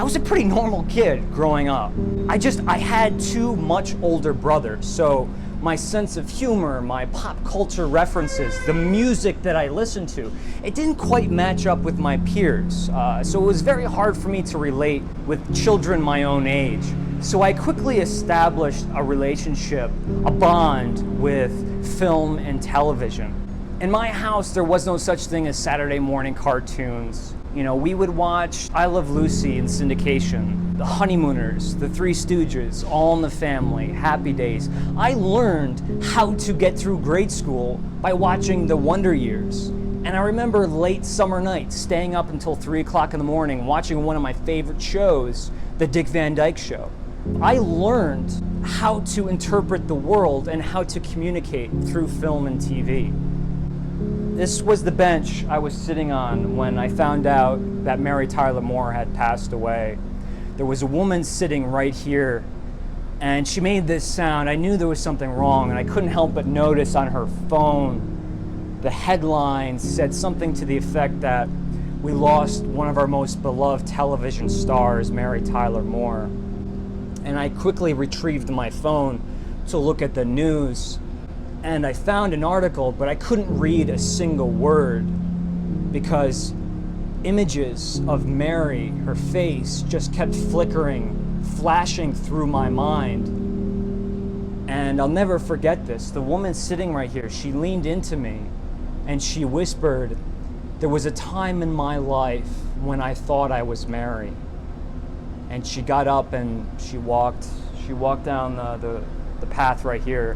I was a pretty normal kid growing up. I had two much older brothers, so my sense of humor, my pop culture references, the music that I listened to, it didn't quite match up with my peers. So it was very hard for me to relate with children my own age. So I quickly established a relationship, a bond with film and television. In my house, there was no such thing as Saturday morning cartoons. You know, we would watch I Love Lucy in syndication, The Honeymooners, The Three Stooges, All in the Family, Happy Days. I learned how to get through grade school by watching The Wonder Years. And I remember late summer nights, staying up until 3 o'clock in the morning, watching one of my favorite shows, The Dick Van Dyke Show. I learned how to interpret the world and how to communicate through film and TV. This was the bench I was sitting on when I found out that Mary Tyler Moore had passed away. There was a woman sitting right here, and she made this sound. I knew there was something wrong, and I couldn't help but notice on her phone, the headline said something to the effect that we lost one of our most beloved television stars, Mary Tyler Moore. And I quickly retrieved my phone to look at the news, and I found an article, but I couldn't read a single word because images of Mary, her face, just kept flickering, flashing through my mind. And I'll never forget this. The woman sitting right here, she leaned into me and she whispered, "There was a time in my life when I thought I was Mary." And she got up and she walked down the path right here.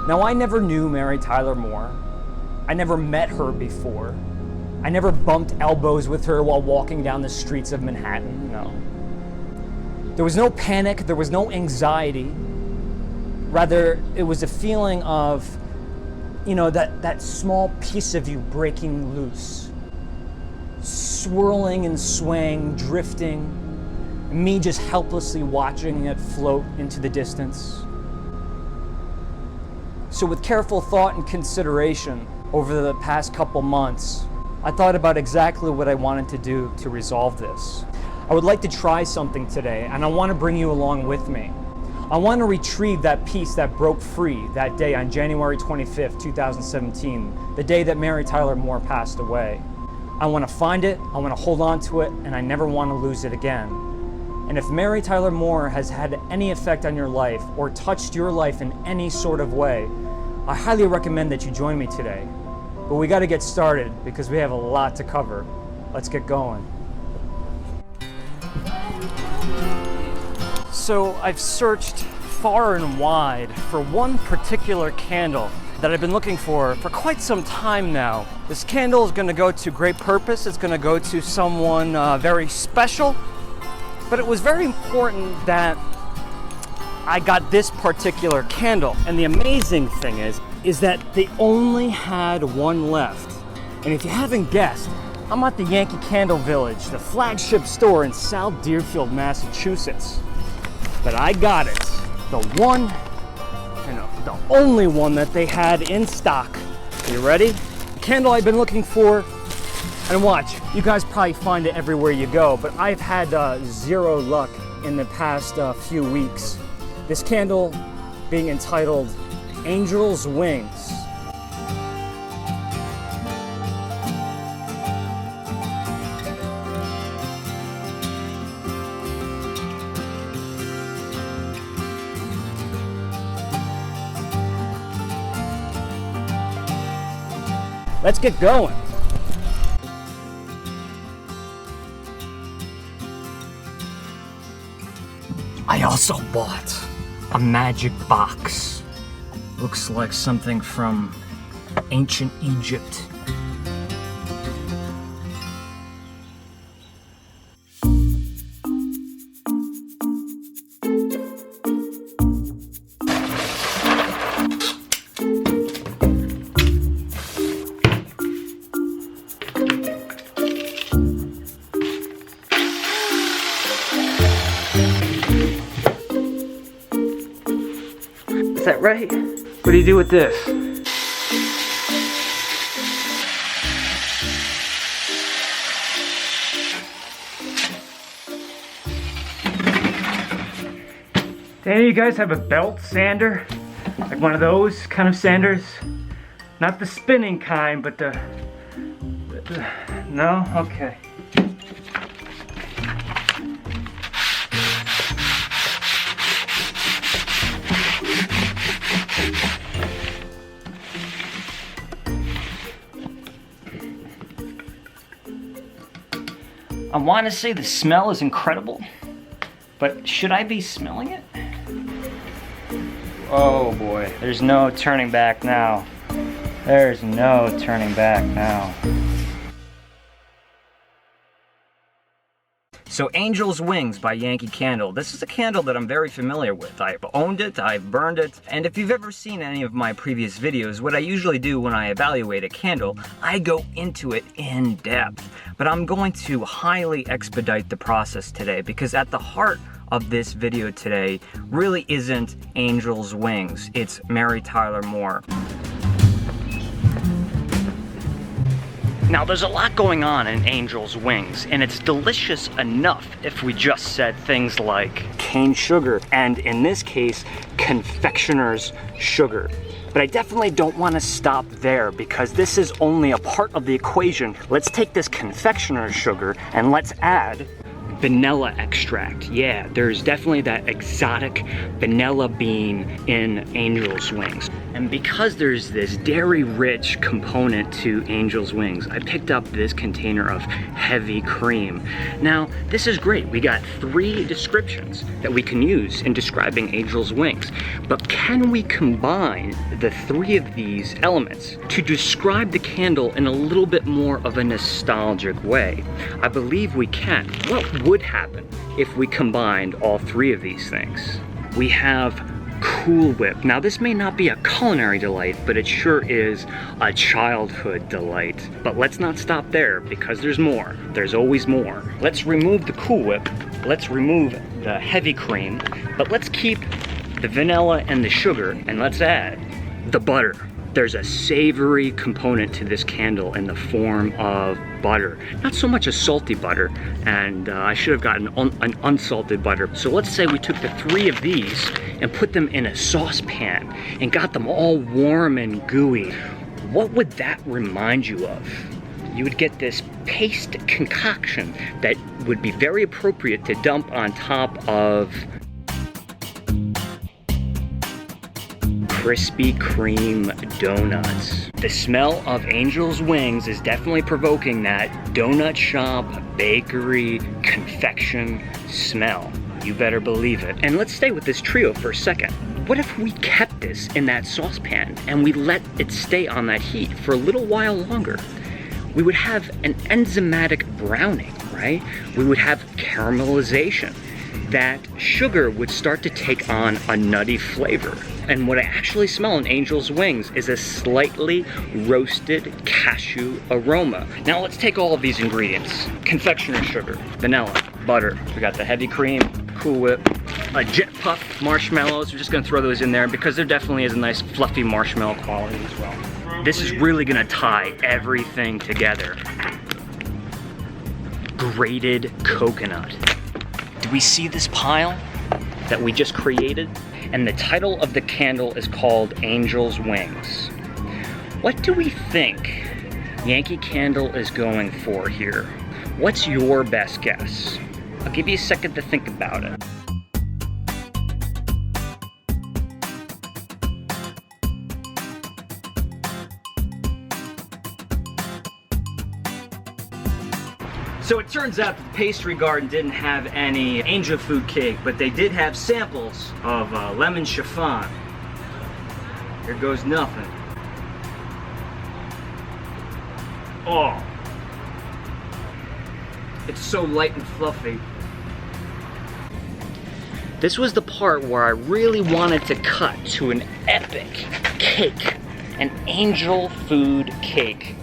Now, I never knew Mary Tyler Moore. I never met her before. I never bumped elbows with her while walking down the streets of Manhattan, no. There was no panic, there was no anxiety. Rather, it was a feeling of, you know, that small piece of you breaking loose, swirling and swaying, drifting, me just helplessly watching it float into the distance. So with careful thought and consideration over the past couple months, I thought about exactly what I wanted to do to resolve this. I would like to try something today, and I want to bring you along with me. I want to retrieve that piece that broke free that day on January 25th, 2017, the day that Mary Tyler Moore passed away. I want to find it, I want to hold on to it, and I never want to lose it again. And if Mary Tyler Moore has had any effect on your life or touched your life in any sort of way, I highly recommend that you join me today. But we got to get started because we have a lot to cover. Let's get going. So I've searched far and wide for one particular candle that I've been looking for quite some time now. This candle is going to go to great purpose. It's going to go to someone very special. But it was very important that I got this particular candle. And the amazing thing is that they only had one left. And if you haven't guessed, I'm at the Yankee Candle Village, the flagship store in South Deerfield, Massachusetts. But I got it. The one, the only one that they had in stock. Are you ready? The candle I've been looking for. And watch, you guys probably find it everywhere you go, but I've had zero luck in the past few weeks. This candle being entitled Angel's Wings. Let's get going. I also bought a magic box. Looks like something from ancient Egypt. Is that right? What do you do with this? Do any of you guys have a belt sander? Like one of those kind of sanders? Not the spinning kind, but the no? Okay. I want to say the smell is incredible, but should I be smelling it? Oh boy, there's no turning back now. There's no turning back now. So Angel's Wings by Yankee Candle. This is a candle that I'm very familiar with. I've owned it, I've burned it, and if you've ever seen any of my previous videos, what I usually do when I evaluate a candle, I go into it in depth. But I'm going to highly expedite the process today because at the heart of this video today really isn't Angel's Wings, it's Mary Tyler Moore. Now there's a lot going on in Angel's Wings, and it's delicious enough if we just said things like cane sugar, and in this case, confectioner's sugar. But I definitely don't want to stop there because this is only a part of the equation. Let's take this confectioner's sugar and let's add vanilla extract. Yeah, there's definitely that exotic vanilla bean in Angel's Wings. And because there's this dairy-rich component to Angel's Wings, I picked up this container of heavy cream. Now, this is great. We got 3 descriptions that we can use in describing Angel's Wings. But can we combine the 3 of these elements to describe the candle in a little bit more of a nostalgic way? I believe we can. What would happen if we combined all 3 of these things? We have Cool Whip. Now this may not be a culinary delight, but it sure is a childhood delight. But let's not stop there because there's more. There's always more. Let's remove the Cool Whip. Let's remove the heavy cream, but let's keep the vanilla and the sugar, and let's add the butter. There's a savory component to this candle in the form of butter. Not so much a salty butter, and I should have gotten an unsalted butter. So let's say we took the 3 of these and put them in a saucepan and got them all warm and gooey. What would that remind you of? You would get this paste concoction that would be very appropriate to dump on top of Krispy Kreme donuts. The smell of Angel's Wings is definitely provoking that donut shop, bakery, confection smell. You better believe it. And let's stay with this trio for a second. What if we kept this in that saucepan and we let it stay on that heat for a little while longer? We would have an enzymatic browning, right? We would have caramelization. That sugar would start to take on a nutty flavor. And what I actually smell in Angel's Wings is a slightly roasted cashew aroma. Now let's take all of these ingredients. Confectioner's sugar, vanilla, butter. We got the heavy cream, Cool Whip, a Jet Puff marshmallows. We're just gonna throw those in there because there definitely is a nice fluffy marshmallow quality as well. This is really gonna tie everything together. Grated coconut. Do we see this pile that we just created? And the title of the candle is called Angel's Wings. What do we think Yankee Candle is going for here? What's your best guess? I'll give you a second to think about it. So it turns out that the pastry garden didn't have any angel food cake, but they did have samples of lemon chiffon. Here goes nothing. Oh, it's so light and fluffy. This was the part where I really wanted to cut to an epic cake, an angel food cake,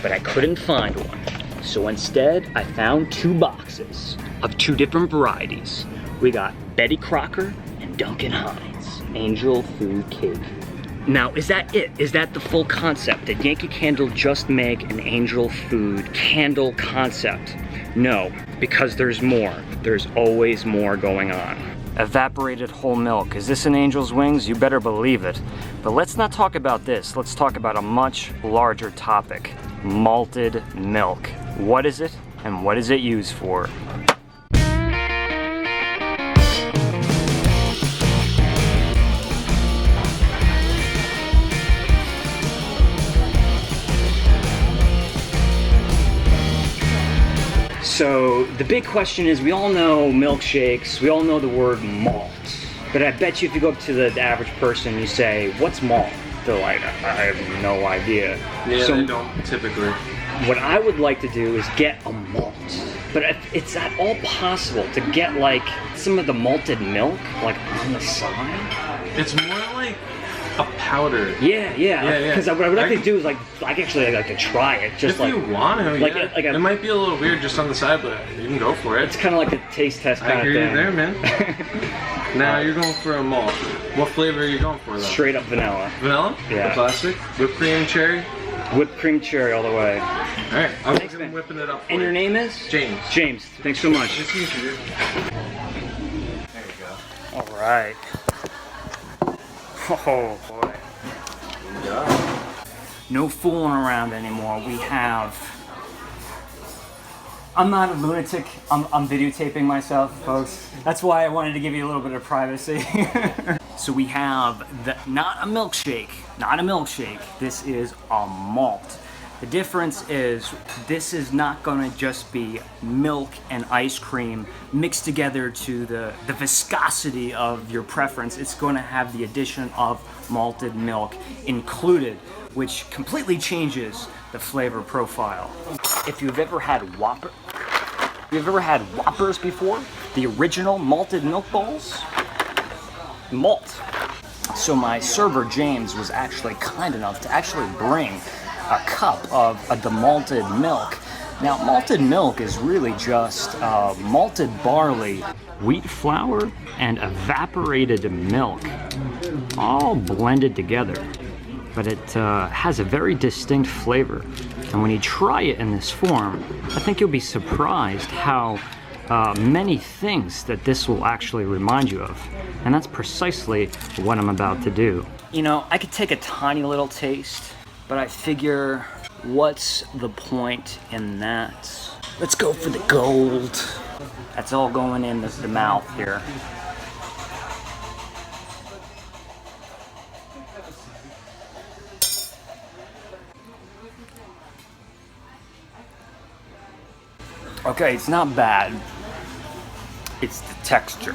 but I couldn't find one. So instead, I found 2 boxes of 2 different varieties. We got Betty Crocker and Duncan Hines. angel food cake. Now, is that it? Is that the full concept? Did Yankee Candle just make an angel food candle concept? No, because there's more. There's always more going on. Evaporated whole milk. Is this an angel's wings? You better believe it. But let's not talk about this. Let's talk about a much larger topic. Malted milk. What is it and what is it used for? So the big question is, we all know milkshakes, we all know the word malt, but I bet you if you go up to the average person, you say, what's malt? They're like, I have no idea. Yeah, so they don't typically. What I would like to do is get a malt, but if it's at all possible to get like some of the malted milk like on the side. It's more like a powder. Yeah. Because what I would like to do is like actually like to try it, just if like you want to. like, Yeah. like a, it might be a little weird just on the side, but you can go for it. It's kind of like a taste test kind I of hear thing. you there, man. Now you're going for a malt. What flavor are you going for though? Straight up vanilla. Vanilla? Yeah. The classic? Whipped cream, cherry? Whipped cream cherry all the way. Alright, I'm Thanks, man. whipping it up for And you. your name is? James. James. Thanks so much. Nice to meet you, dude. There you go. All right. Oh boy. No fooling around anymore. We have. I'm not a lunatic. I'm videotaping myself, folks. That's why I wanted to give you a little bit of privacy. So we have not a milkshake. This is a malt. The difference is this is not going to just be milk and ice cream mixed together to the viscosity of your preference. It's going to have the addition of malted milk included, which completely changes the flavor profile. If you've ever had Whoppers before, the original malted milk balls, malt. So my server James was actually kind enough to actually bring a cup of the malted milk. Now, malted milk is really just malted barley, wheat flour, and evaporated milk, all blended together. But it has a very distinct flavor. And when you try it in this form, I think you'll be surprised how many things that this will actually remind you of. And that's precisely what I'm about to do. You know, I could take a tiny little taste, but I figure, what's the point in that? Let's go for the gold. That's all going in the mouth here. Okay, it's not bad. It's the texture.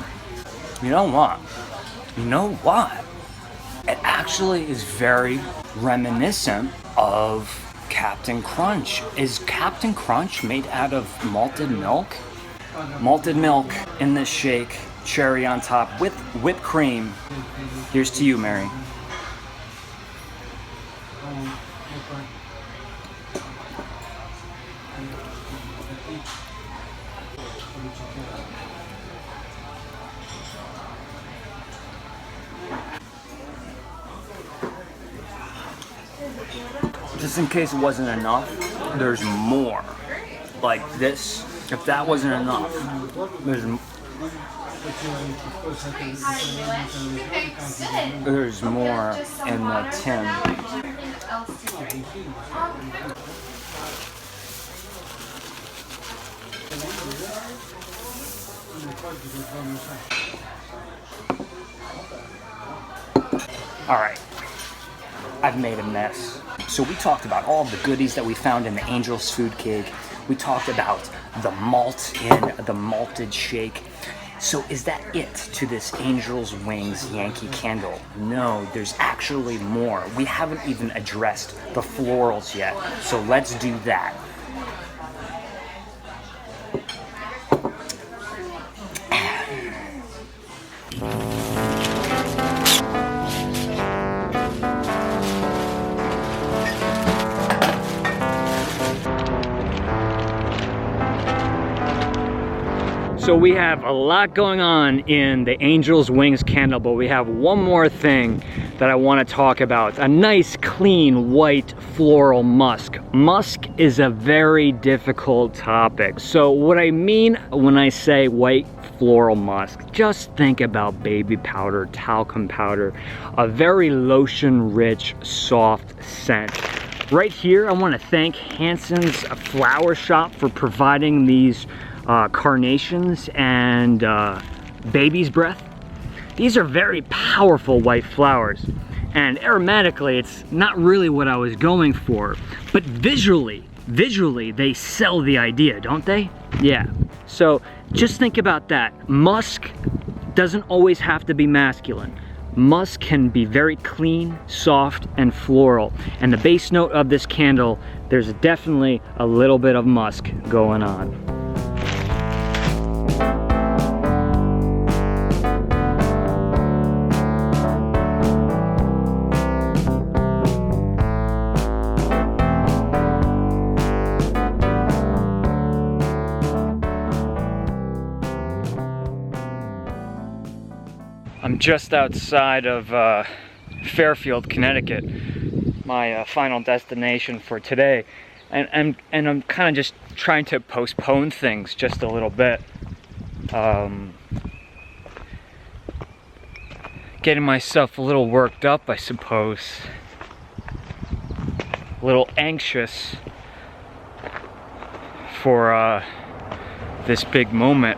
You know what? It actually is very reminiscent of Captain Crunch. Is Captain Crunch made out of malted milk? Malted milk in this shake, cherry on top with whipped cream. Here's to you, Mary. Just in case it wasn't enough, there's more. Like this, if that wasn't enough, there's more in the tin. All right, I've made a mess. So we talked about all of the goodies that we found in the Angel's Food Cake. We talked about the malt in the malted shake. So is that it to this Angel's Wings Yankee Candle? No, there's actually more. We haven't even addressed the florals yet. So let's do that. So we have a lot going on in the Angel's Wings candle, but we have one more thing that I want to talk about. A nice, clean, white floral musk. Musk is a very difficult topic. So what I mean when I say white floral musk, just think about baby powder, talcum powder, a very lotion-rich, soft scent. Right here, I want to thank Hansen's Flower Shop for providing these carnations and baby's breath. These are very powerful white flowers, and aromatically it's not really what I was going for, but visually they sell the idea, don't they? Yeah, so just think about that. Musk doesn't always have to be masculine. Musk can be very clean, soft, and floral, and the base note of this candle, there's definitely a little bit of musk going on. I'm just outside of Fairfield, Connecticut, my final destination for today, and I'm kind of just trying to postpone things just a little bit. Getting myself a little worked up, I suppose. A little anxious for this big moment.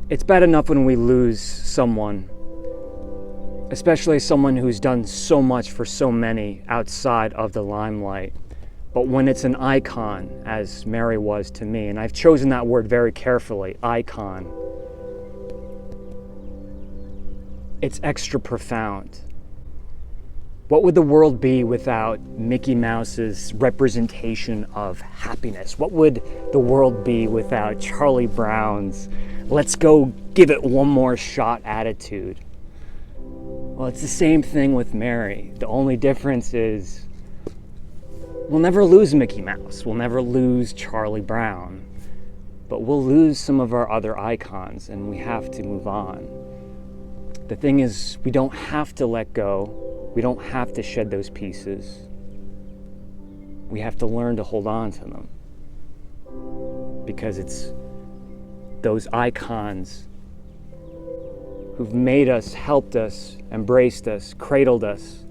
It's bad enough when we lose someone, especially someone who's done so much for so many outside of the limelight. But when it's an icon, as Mary was to me, and I've chosen that word very carefully, icon, it's extra profound. What would the world be without Mickey Mouse's representation of happiness? What would the world be without Charlie Brown's let's go give it one more shot attitude? Well, it's the same thing with Mary. The only difference is we'll never lose Mickey Mouse. We'll never lose Charlie Brown. But we'll lose some of our other icons, and we have to move on. The thing is, we don't have to let go. We don't have to shed those pieces. We have to learn to hold on to them. Because it's those icons who've made us, helped us, embraced us, cradled us,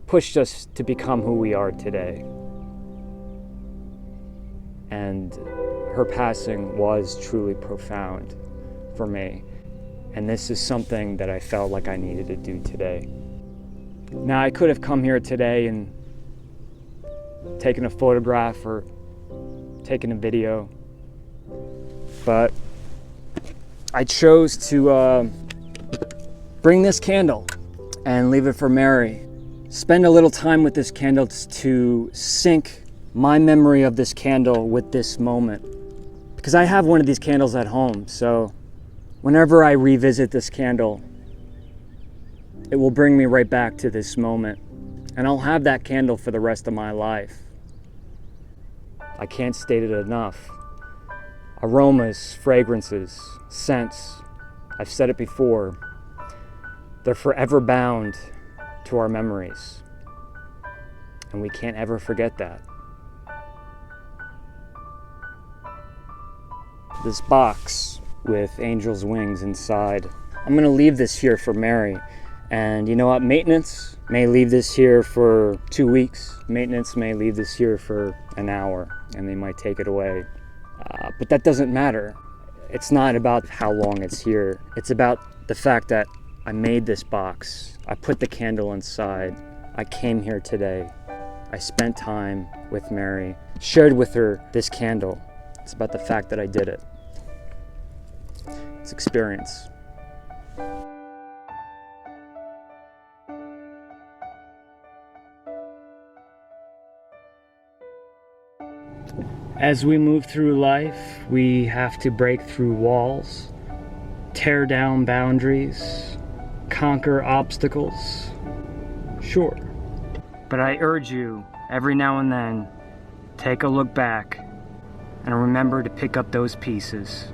pushed us to become who we are today. And her passing was truly profound for me. And this is something that I felt like I needed to do today. Now, I could have come here today and taken a photograph or taking a video, but I chose to bring this candle and leave it for Mary. Spend a little time with this candle to sync my memory of this candle with this moment. Because I have one of these candles at home, so whenever I revisit this candle, it will bring me right back to this moment. And I'll have that candle for the rest of my life. I can't state it enough. Aromas, fragrances, scents, I've said it before, they're forever bound to our memories. And we can't ever forget that. This box with angel's wings inside, I'm gonna leave this here for Mary. And you know what, maintenance may leave this here for 2 weeks. Maintenance may leave this here for an hour, and they might take it away. But that doesn't matter. It's not about how long it's here. It's about the fact that I made this box. I put the candle inside. I came here today. I spent time with Mary, shared with her this candle. It's about the fact that I did it. It's experience. As we move through life, we have to break through walls, tear down boundaries, conquer obstacles. Sure. But I urge you, every now and then, take a look back and remember to pick up those pieces.